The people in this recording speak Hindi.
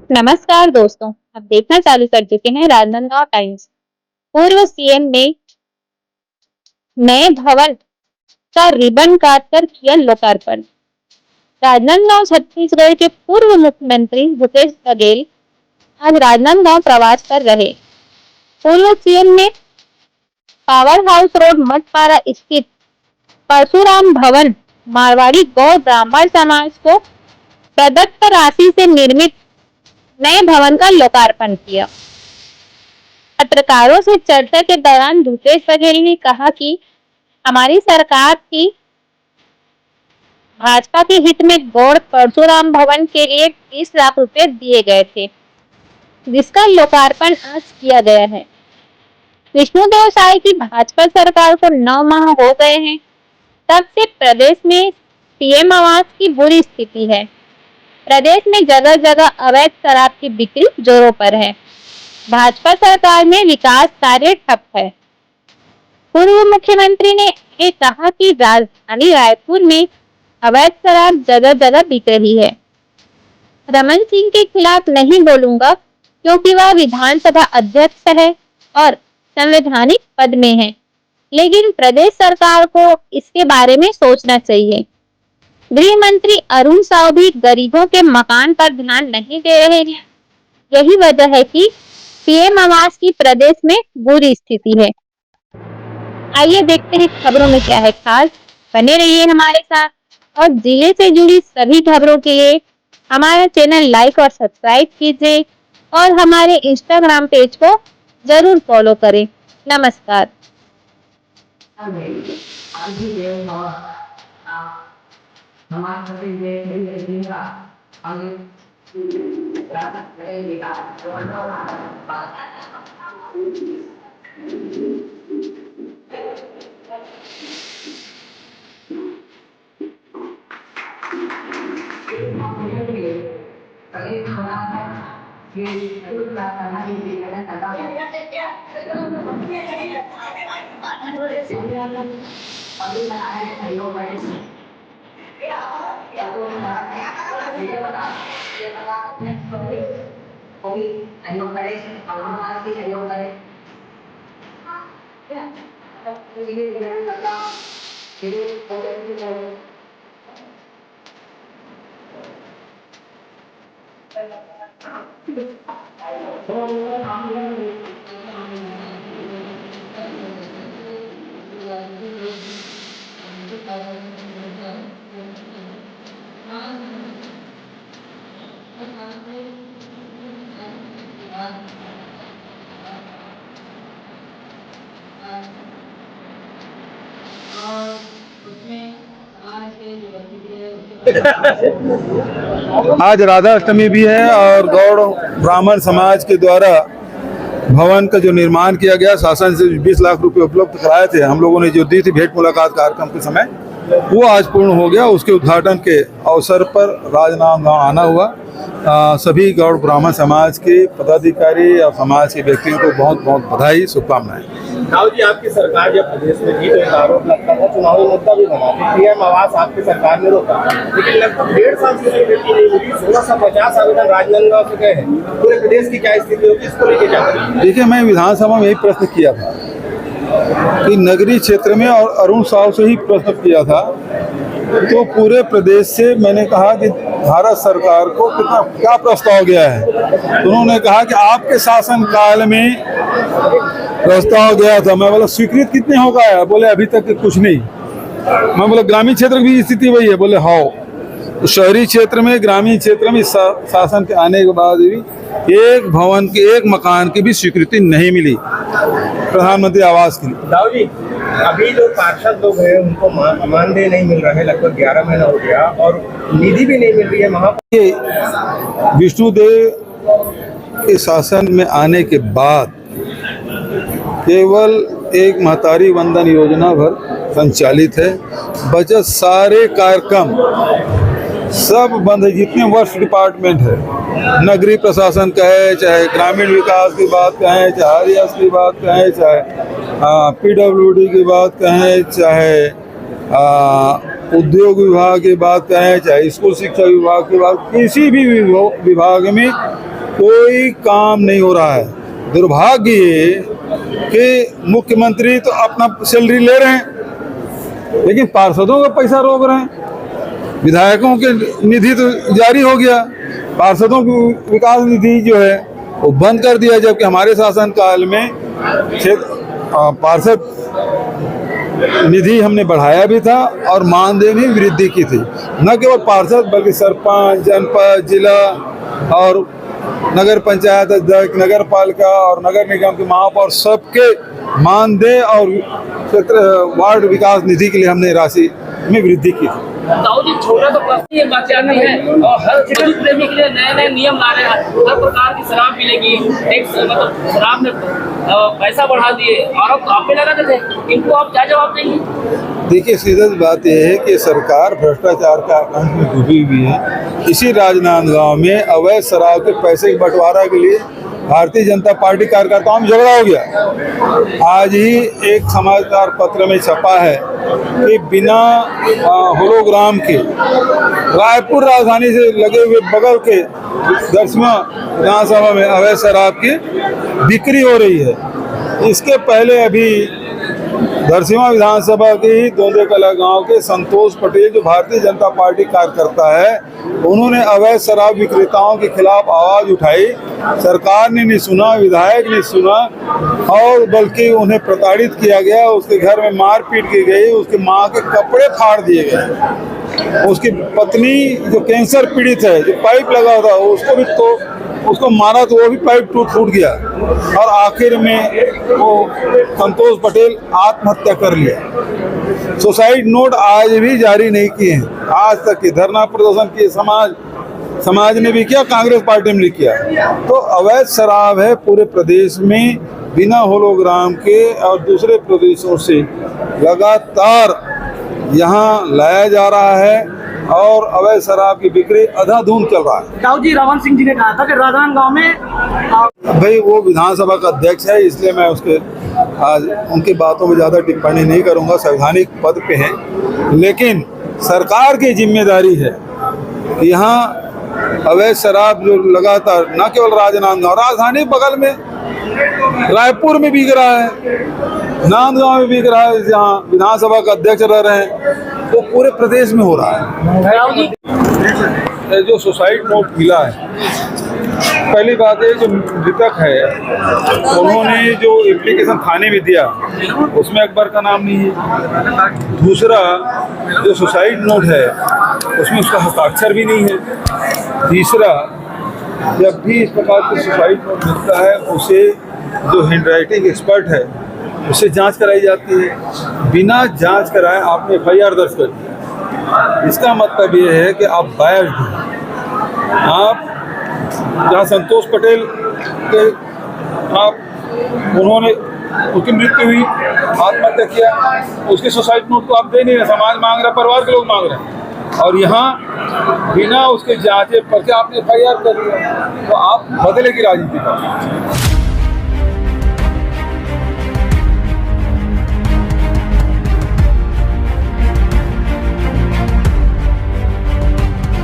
नमस्कार दोस्तों, आप देखना चालू कर चुके हैं राजनांदगांव टाइम्स। पूर्व सीएम ने नए भवन का रिबन काटकर किया लोकार्पण। राजनांदगांव छत्तीसगढ़ के पूर्व मुख्यमंत्री भूपेश बघेल आज राजनांदगांव प्रवास पर रहे। पूर्व सीएम ने पावर हाउस रोड मठपारा स्थित परशुराम भवन मारवाड़ी गौ ब्राह्मण समाज को प्रदत्त राशि से निर्मित नए भवन का लोकार्पण किया। पत्रकारों से चर्चा के दौरान भूपेश बघेल ने कहा कि हमारी सरकार की भाजपा के हित में गौड़ परशुराम भवन के लिए 30 लाख रुपए दिए गए थे, जिसका लोकार्पण आज किया गया है। विष्णुदेव साय की भाजपा सरकार को 9 माह हो गए हैं, तब से प्रदेश में सीएम आवास की बुरी स्थिति है। प्रदेश में जगह जगह अवैध शराब की बिक्री जोरों पर है। भाजपा सरकार में विकास कार्य ठप है। पूर्व मुख्यमंत्री ने ये कहा कि राजधानी रायपुर में अवैध शराब जगह जगह बिक रही है। रमन सिंह के खिलाफ नहीं बोलूंगा क्योंकि वह विधानसभा अध्यक्ष है और संवैधानिक पद में है, लेकिन प्रदेश सरकार को इसके बारे में सोचना चाहिए। गृह मंत्री अरुण साव भी गरीबों के मकान पर ध्यान नहीं दे रहे हैं। यही वजह है कि सीएम आवास की प्रदेश में बुरी स्थिति है। आइए देखते हैं खबरों में क्या है खास। बने रहिए हमारे साथ और जिले से जुड़ी सभी खबरों के लिए हमारा चैनल लाइक और सब्सक्राइब कीजिए और हमारे इंस्टाग्राम पेज को जरूर फॉलो करें। नमस्कार। आज राधा अष्टमी भी है और गौड़ ब्राह्मण समाज के द्वारा भवन का जो निर्माण किया गया, शासन से 20 लाख रुपए उपलब्ध कराए थे हम लोगों ने, जो दी थी भेंट मुलाकात कार्यक्रम के समय, वो आज पूर्ण हो गया। उसके उद्घाटन के अवसर पर राजनांदगांव आना हुआ। सभी गौड़ ब्राह्मण समाज के पदाधिकारी और समाज के व्यक्तियों को बहुत बहुत बधाई, शुभकामनाएं। राव जी, आपकी सरकार जब प्रदेश में थी तो एक आरोप लगता था, चुनावी मुद्दा भी बना था, सीएम आवास आपकी सरकार ने रोका, लेकिन लगभग 1.5 साल से स्वीकृति नहीं मिली। 1650 आवेदन राजनांदगांव से गए हैं। पूरे प्रदेश की क्या स्थिति होगी, इसको लेके क्या करेंगे? देखिए, मैं विधानसभा में यही प्रश्न किया था कि नगरीय क्षेत्र में, और अरुण साव से ही प्रश्न किया था, तो पूरे प्रदेश से मैंने कहा कि भारत सरकार को कितना क्या प्रस्ताव गया है। तो उन्होंने कहा कि आपके शासन काल में प्रस्ताव गया था। मैं बोला स्वीकृत कितने हो गया? बोले अभी तक कुछ नहीं। मैं बोला ग्रामीण क्षेत्र की स्थिति वही है? बोले हाँ। तो शहरी क्षेत्र में, ग्रामीण क्षेत्र में शासन के आने के बाद भी एक भवन के, एक मकान की भी स्वीकृति नहीं मिली प्रधानमंत्री आवास के लिए। राव जी, अभी जो पार्षद लोग हैं उनको मानदेय नहीं मिल रहा है, लगभग 11 महीना हो गया, और निधि भी नहीं मिल रही है। विष्णुदेव के शासन में आने के बाद केवल एक महतारी वंदन योजना भर संचालित है। बचत सारे कार्यक्रम सब बंद है। जितने वर्ष डिपार्टमेंट है, नगरीय प्रशासन कहे, चाहे ग्रामीण विकास की बात कहें, चाहे हरियास की बात कहें, चाहे PWD की बात कहें, चाहे उद्योग विभाग की बात कहें, चाहे स्कूल शिक्षा विभाग की बात, किसी भी विभाग में कोई काम नहीं हो रहा है। दुर्भाग्य ये कि मुख्यमंत्री तो अपना सैलरी ले रहे हैं, लेकिन पार्षदों का पैसा रोक रहे हैं। विधायकों के निधि तो जारी हो गया, पार्षदों की विकास निधि जो है वो बंद कर दिया, जबकि हमारे शासन काल में पार्षद निधि हमने बढ़ाया भी था और मानदेय में वृद्धि की थी। न केवल पार्षद बल्कि सरपंच, जनपद, जिला और नगर पंचायत अध्यक्ष, नगर पालिका और नगर निगम के महापौर सबके मानदेय और क्षेत्र वार्ड विकास निधि के लिए हमने राशि में वृद्धि की थी। दाऊ जी, छोटा तो प्रश्न ये बच्चा नहीं है और हर चिकन प्रेमी के लिए नए नए नियम ला रहे हैं। हर प्रकार की शराब मिलेगी, टैक्स मतलब शराब में पैसा बढ़ा दिए, आरोप तो आप पे लगा थे, इनको आप क्या जवाब देंगे? देखिए, सीधी बात यह है कि सरकार भ्रष्टाचार का आतंक में डूबी हुई है। इसी राजनांदगांव में अवैध शराब के पैसे के बंटवारा के लिए भारतीय जनता पार्टी कार्यकर्ताओं में झगड़ा हो गया। आज ही एक समाचार पत्र में छपा है कि बिना होलोग्राम के रायपुर राजधानी से लगे हुए बगल के दर्शमा विधानसभा में अवैध शराब की बिक्री हो रही है। इसके पहले अभी दरसिमा विधानसभा के ही दोंदे कला गांव के संतोष पटेल, जो भारतीय जनता पार्टी कार्यकर्ता है, उन्होंने अवैध शराब विक्रेताओं के खिलाफ आवाज उठाई। सरकार ने नहीं सुना, विधायक ने सुना और बल्कि उन्हें प्रताड़ित किया गया। उसके घर में मारपीट की गई, उसकी मां के कपड़े फाड़ दिए गए। उसकी पत्नी जो कैंसर पीड़ित है, जो पाइप लगा था, उसको मारा तो वो भी पाइप टूट गया और आखिर में वो संतोष पटेल आत्महत्या कर लिया। सुसाइड नोट आज भी जारी नहीं किए हैं, आज तक की धरना प्रदर्शन किए समाज ने भी किया, कांग्रेस पार्टी ने भी किया। तो अवैध शराब है पूरे प्रदेश में, बिना होलोग्राम के और दूसरे प्रदेशों से लगातार यहाँ लाया जा रहा है और अवैध शराब की बिक्री अंधाधुंध चल रहा है। दाऊ जी, रावण सिंह जी ने कहा था कि राजनांदगांव में भाई वो विधानसभा का अध्यक्ष है, इसलिए मैं आज उनकी बातों में ज़्यादा टिप्पणी नहीं करूंगा, संवैधानिक पद पे हैं। लेकिन सरकार की जिम्मेदारी है यहाँ अवैध शराब जो लगातार न केवल राजनांदगांव, राजधानी बगल में रायपुर में बिक रहा है, नांदगांव में बिक रहा है, जहाँ विधानसभा का अध्यक्ष रह रहे हैं, वो पूरे प्रदेश में हो रहा है। जो सुसाइड नोट मिला है, पहली बात है जो मृतक है उन्होंने जो एप्लीकेशन थाने में दिया उसमें अकबर का नाम नहीं है। दूसरा, जो सुसाइड नोट है उसमें उसका हस्ताक्षर भी नहीं है। तीसरा, जब भी इस प्रकार के सुसाइड नोट मिलता है उसे जो हैंडराइटिंग एक्सपर्ट है उससे जांच कराई जाती है। बिना जांच कराए आपने FIR दर्ज कर दिया, इसका मतलब ये है कि आप बायस्ड हैं। आप जहाँ संतोष पटेल के उन्होंने उसकी मृत्यु हुई, आत्महत्या किया, उसके सुसाइड नोट को आप दे नहीं रहे, समाज मांग रहा है, परिवार के लोग मांग रहे हैं, और यहाँ बिना उसके जांचे पर आपने FIR कर दिया, तो आप बदले की राजनीति कर रहे हैं।